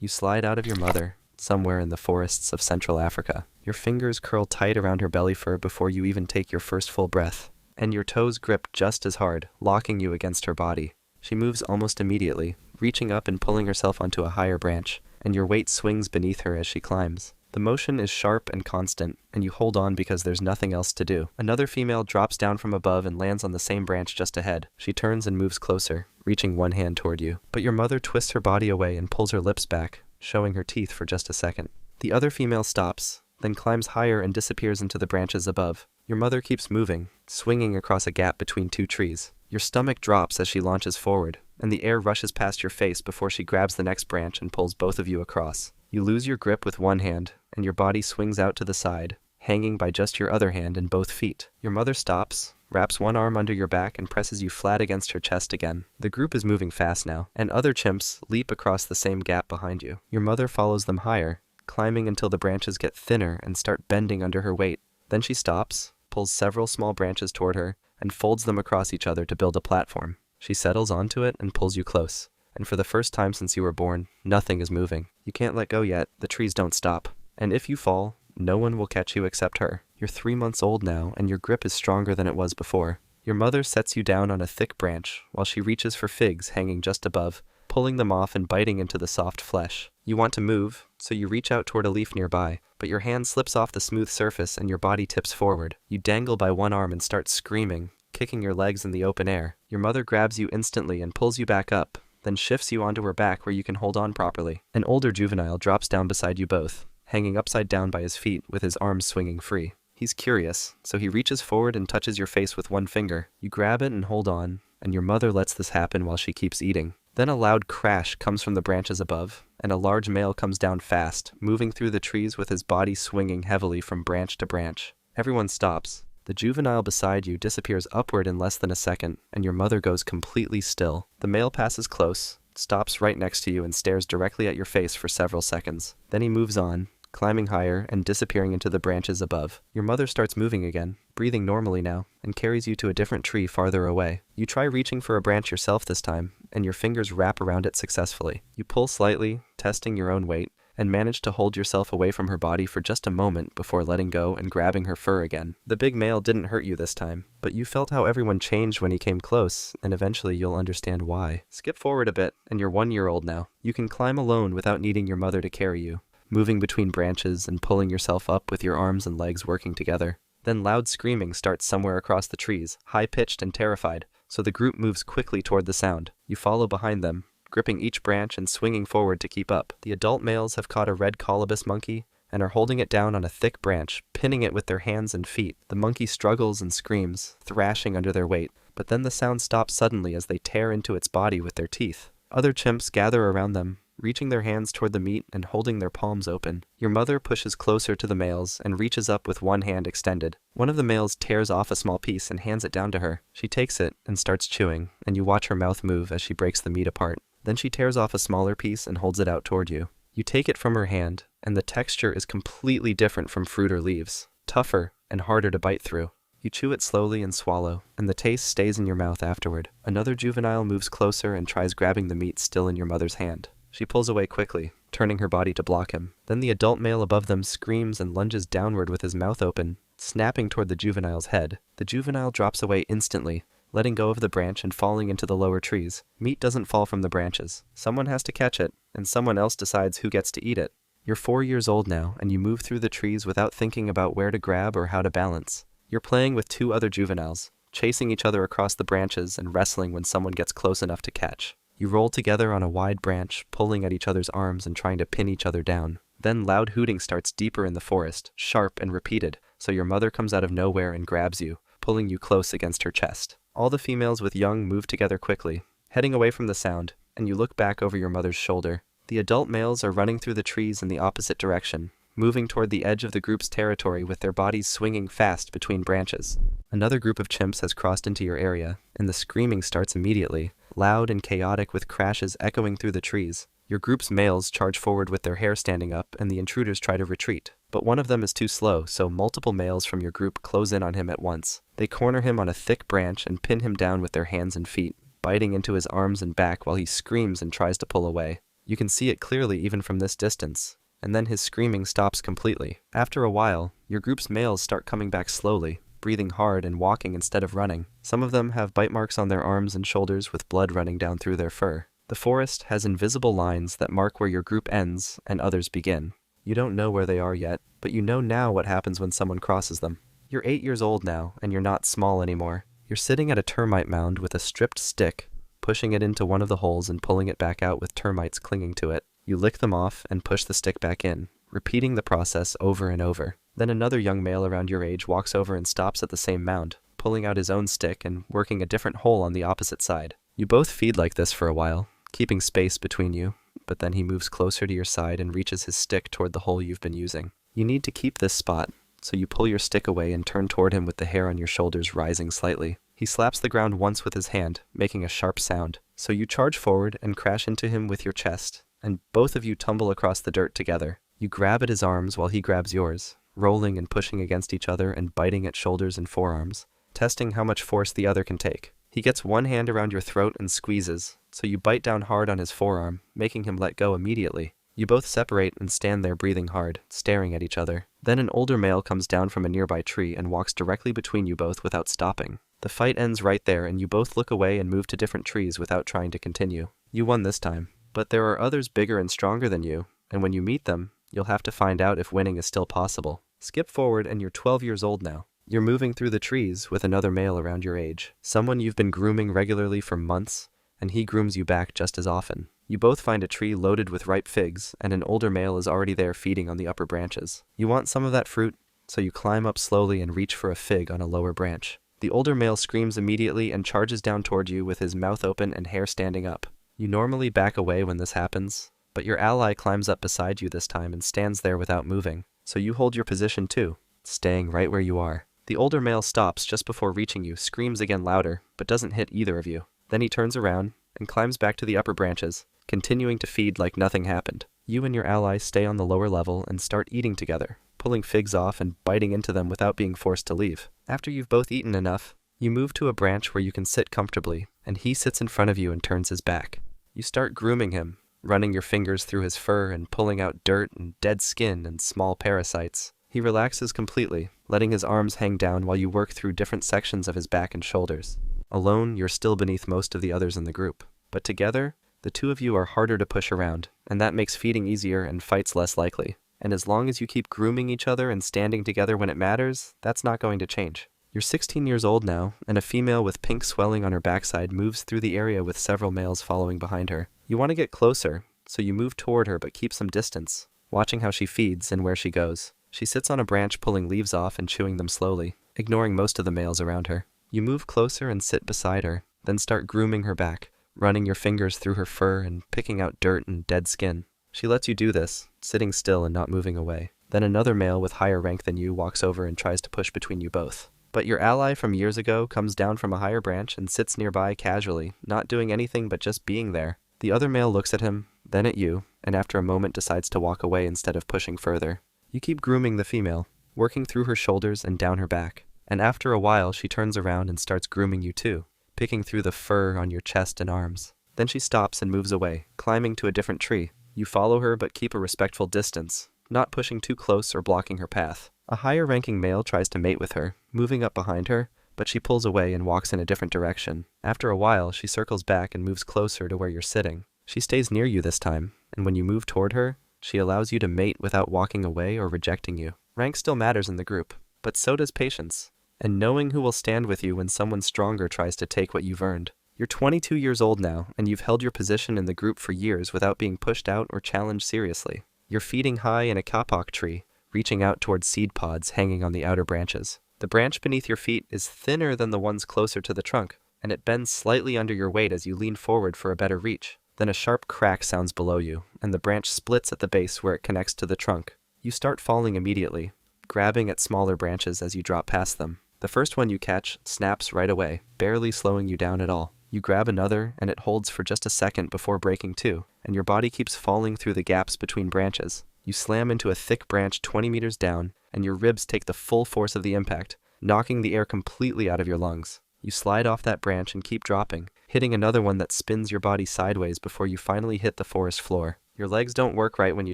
You slide out of your mother, somewhere in the forests of Central Africa. Your fingers curl tight around her belly fur before you even take your first full breath, and your toes grip just as hard, locking you against her body. She moves almost immediately, reaching up and pulling herself onto a higher branch, and your weight swings beneath her as she climbs. The motion is sharp and constant, and you hold on because there's nothing else to do. Another female drops down from above and lands on the same branch just ahead. She turns and moves closer, reaching one hand toward you. But your mother twists her body away and pulls her lips back, showing her teeth for just a second. The other female stops, then climbs higher and disappears into the branches above. Your mother keeps moving, swinging across a gap between two trees. Your stomach drops as she launches forward, and the air rushes past your face before she grabs the next branch and pulls both of you across. You lose your grip with one hand, and your body swings out to the side, hanging by just your other hand and both feet. Your mother stops, wraps one arm under your back and presses you flat against her chest again. The group is moving fast now, and other chimps leap across the same gap behind you. Your mother follows them higher, climbing until the branches get thinner and start bending under her weight. Then she stops, pulls several small branches toward her, and folds them across each other to build a platform. She settles onto it and pulls you close. And for the first time since you were born, nothing is moving. You can't let go yet, the trees don't stop. And if you fall, no one will catch you except her. You're 3 months old now, and your grip is stronger than it was before. Your mother sets you down on a thick branch, while she reaches for figs hanging just above, pulling them off and biting into the soft flesh. You want to move, so you reach out toward a leaf nearby, but your hand slips off the smooth surface and your body tips forward. You dangle by one arm and start screaming, kicking your legs in the open air. Your mother grabs you instantly and pulls you back up, then shifts you onto her back where you can hold on properly. An older juvenile drops down beside you both, hanging upside down by his feet with his arms swinging free. He's curious, so he reaches forward and touches your face with one finger. You grab it and hold on, and your mother lets this happen while she keeps eating. Then a loud crash comes from the branches above, and a large male comes down fast, moving through the trees with his body swinging heavily from branch to branch. Everyone stops. The juvenile beside you disappears upward in less than a second, and your mother goes completely still. The male passes close, stops right next to you and stares directly at your face for several seconds. Then he moves on, climbing higher and disappearing into the branches above. Your mother starts moving again, breathing normally now, and carries you to a different tree farther away. You try reaching for a branch yourself this time, and your fingers wrap around it successfully. You pull slightly, testing your own weight, and manage to hold yourself away from her body for just a moment before letting go and grabbing her fur again. The big male didn't hurt you this time, but you felt how everyone changed when he came close, and eventually you'll understand why. Skip forward a bit, and you're 1 year old now. You can climb alone without needing your mother to carry you, moving between branches and pulling yourself up with your arms and legs working together. Then loud screaming starts somewhere across the trees, high-pitched and terrified, so the group moves quickly toward the sound. You follow behind them, gripping each branch and swinging forward to keep up. The adult males have caught a red colobus monkey and are holding it down on a thick branch, pinning it with their hands and feet. The monkey struggles and screams, thrashing under their weight, but then the sound stops suddenly as they tear into its body with their teeth. Other chimps gather around them, reaching their hands toward the meat and holding their palms open. Your mother pushes closer to the males and reaches up with one hand extended. One of the males tears off a small piece and hands it down to her. She takes it and starts chewing, and you watch her mouth move as she breaks the meat apart. Then she tears off a smaller piece and holds it out toward you. You take it from her hand, and the texture is completely different from fruit or leaves, tougher and harder to bite through. You chew it slowly and swallow, and the taste stays in your mouth afterward. Another juvenile moves closer and tries grabbing the meat still in your mother's hand. She pulls away quickly, turning her body to block him. Then the adult male above them screams and lunges downward with his mouth open, snapping toward the juvenile's head. The juvenile drops away instantly, letting go of the branch and falling into the lower trees. Meat doesn't fall from the branches. Someone has to catch it, and someone else decides who gets to eat it. You're 4 years old now, and you move through the trees without thinking about where to grab or how to balance. You're playing with 2 other juveniles, chasing each other across the branches and wrestling when someone gets close enough to catch. You roll together on a wide branch, pulling at each other's arms and trying to pin each other down. Then loud hooting starts deeper in the forest, sharp and repeated, so your mother comes out of nowhere and grabs you, pulling you close against her chest. All the females with young move together quickly, heading away from the sound, and you look back over your mother's shoulder. The adult males are running through the trees in the opposite direction, moving toward the edge of the group's territory with their bodies swinging fast between branches. Another group of chimps has crossed into your area, and the screaming starts immediately, loud and chaotic with crashes echoing through the trees. Your group's males charge forward with their hair standing up, and the intruders try to retreat. But one of them is too slow, so multiple males from your group close in on him at once. They corner him on a thick branch and pin him down with their hands and feet, biting into his arms and back while he screams and tries to pull away. You can see it clearly even from this distance, and then his screaming stops completely. After a while, your group's males start coming back slowly, breathing hard and walking instead of running. Some of them have bite marks on their arms and shoulders with blood running down through their fur. The forest has invisible lines that mark where your group ends and others begin. You don't know where they are yet, but you know now what happens when someone crosses them. You're 8 years old now, and you're not small anymore. You're sitting at a termite mound with a stripped stick, pushing it into one of the holes and pulling it back out with termites clinging to it. You lick them off and push the stick back in, repeating the process over and over. Then another young male around your age walks over and stops at the same mound, pulling out his own stick and working a different hole on the opposite side. You both feed like this for a while, keeping space between you, but then he moves closer to your side and reaches his stick toward the hole you've been using. You need to keep this spot, so you pull your stick away and turn toward him with the hair on your shoulders rising slightly. He slaps the ground once with his hand, making a sharp sound. So you charge forward and crash into him with your chest, and both of you tumble across the dirt together. You grab at his arms while he grabs yours, rolling and pushing against each other and biting at shoulders and forearms, testing how much force the other can take. He gets one hand around your throat and squeezes, so you bite down hard on his forearm, making him let go immediately. You both separate and stand there breathing hard, staring at each other. Then an older male comes down from a nearby tree and walks directly between you both without stopping. The fight ends right there, and you both look away and move to different trees without trying to continue. You won this time, but there are others bigger and stronger than you, and when you meet them, you'll have to find out if winning is still possible. Skip forward and you're 12 years old now. You're moving through the trees with another male around your age, someone you've been grooming regularly for months, and he grooms you back just as often. You both find a tree loaded with ripe figs, and an older male is already there feeding on the upper branches. You want some of that fruit, so you climb up slowly and reach for a fig on a lower branch. The older male screams immediately and charges down toward you with his mouth open and hair standing up. You normally back away when this happens, but your ally climbs up beside you this time and stands there without moving, so you hold your position too, staying right where you are. The older male stops just before reaching you, screams again louder, but doesn't hit either of you. Then he turns around and climbs back to the upper branches, continuing to feed like nothing happened. You and your ally stay on the lower level and start eating together, pulling figs off and biting into them without being forced to leave. After you've both eaten enough, you move to a branch where you can sit comfortably, and he sits in front of you and turns his back. You start grooming him, running your fingers through his fur and pulling out dirt and dead skin and small parasites. He relaxes completely, letting his arms hang down while you work through different sections of his back and shoulders. Alone, you're still beneath most of the others in the group, but together, the two of you are harder to push around, and that makes feeding easier and fights less likely. And as long as you keep grooming each other and standing together when it matters, that's not going to change. You're 16 years old now, and a female with pink swelling on her backside moves through the area with several males following behind her. You want to get closer, so you move toward her but keep some distance, watching how she feeds and where she goes. She sits on a branch pulling leaves off and chewing them slowly, ignoring most of the males around her. You move closer and sit beside her, then start grooming her back, running your fingers through her fur and picking out dirt and dead skin. She lets you do this, sitting still and not moving away. Then another male with higher rank than you walks over and tries to push between you both. But your ally from years ago comes down from a higher branch and sits nearby casually, not doing anything but just being there. The other male looks at him, then at you, and after a moment decides to walk away instead of pushing further. You keep grooming the female, working through her shoulders and down her back, and after a while she turns around and starts grooming you too, picking through the fur on your chest and arms. Then she stops and moves away, climbing to a different tree. You follow her but keep a respectful distance, not pushing too close or blocking her path. A higher-ranking male tries to mate with her, moving up behind her, but she pulls away and walks in a different direction. After a while, she circles back and moves closer to where you're sitting. She stays near you this time, and when you move toward her, she allows you to mate without walking away or rejecting you. Rank still matters in the group, but so does patience, and knowing who will stand with you when someone stronger tries to take what you've earned. You're 22 years old now, and you've held your position in the group for years without being pushed out or challenged seriously. You're feeding high in a kapok tree, reaching out towards seed pods hanging on the outer branches. The branch beneath your feet is thinner than the ones closer to the trunk, and it bends slightly under your weight as you lean forward for a better reach. Then a sharp crack sounds below you, and the branch splits at the base where it connects to the trunk. You start falling immediately, grabbing at smaller branches as you drop past them. The first one you catch snaps right away, barely slowing you down at all. You grab another, and it holds for just a second before breaking too, and your body keeps falling through the gaps between branches. You slam into a thick branch 20 meters down, and your ribs take the full force of the impact, knocking the air completely out of your lungs. You slide off that branch and keep dropping, hitting another one that spins your body sideways before you finally hit the forest floor. Your legs don't work right when you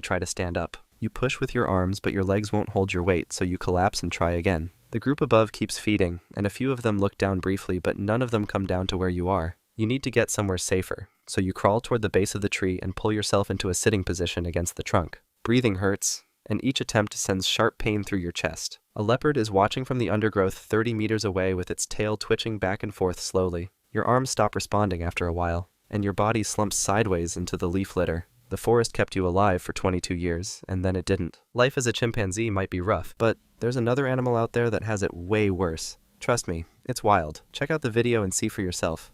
try to stand up. You push with your arms, but your legs won't hold your weight, so you collapse and try again. The group above keeps feeding, and a few of them look down briefly, but none of them come down to where you are. You need to get somewhere safer, so you crawl toward the base of the tree and pull yourself into a sitting position against the trunk. Breathing hurts, and each attempt sends sharp pain through your chest. A leopard is watching from the undergrowth 30 meters away with its tail twitching back and forth slowly. Your arms stop responding after a while, and your body slumps sideways into the leaf litter. The forest kept you alive for 22 years, and then it didn't. Life as a chimpanzee might be rough, but there's another animal out there that has it way worse. Trust me, it's wild. Check out the video and see for yourself.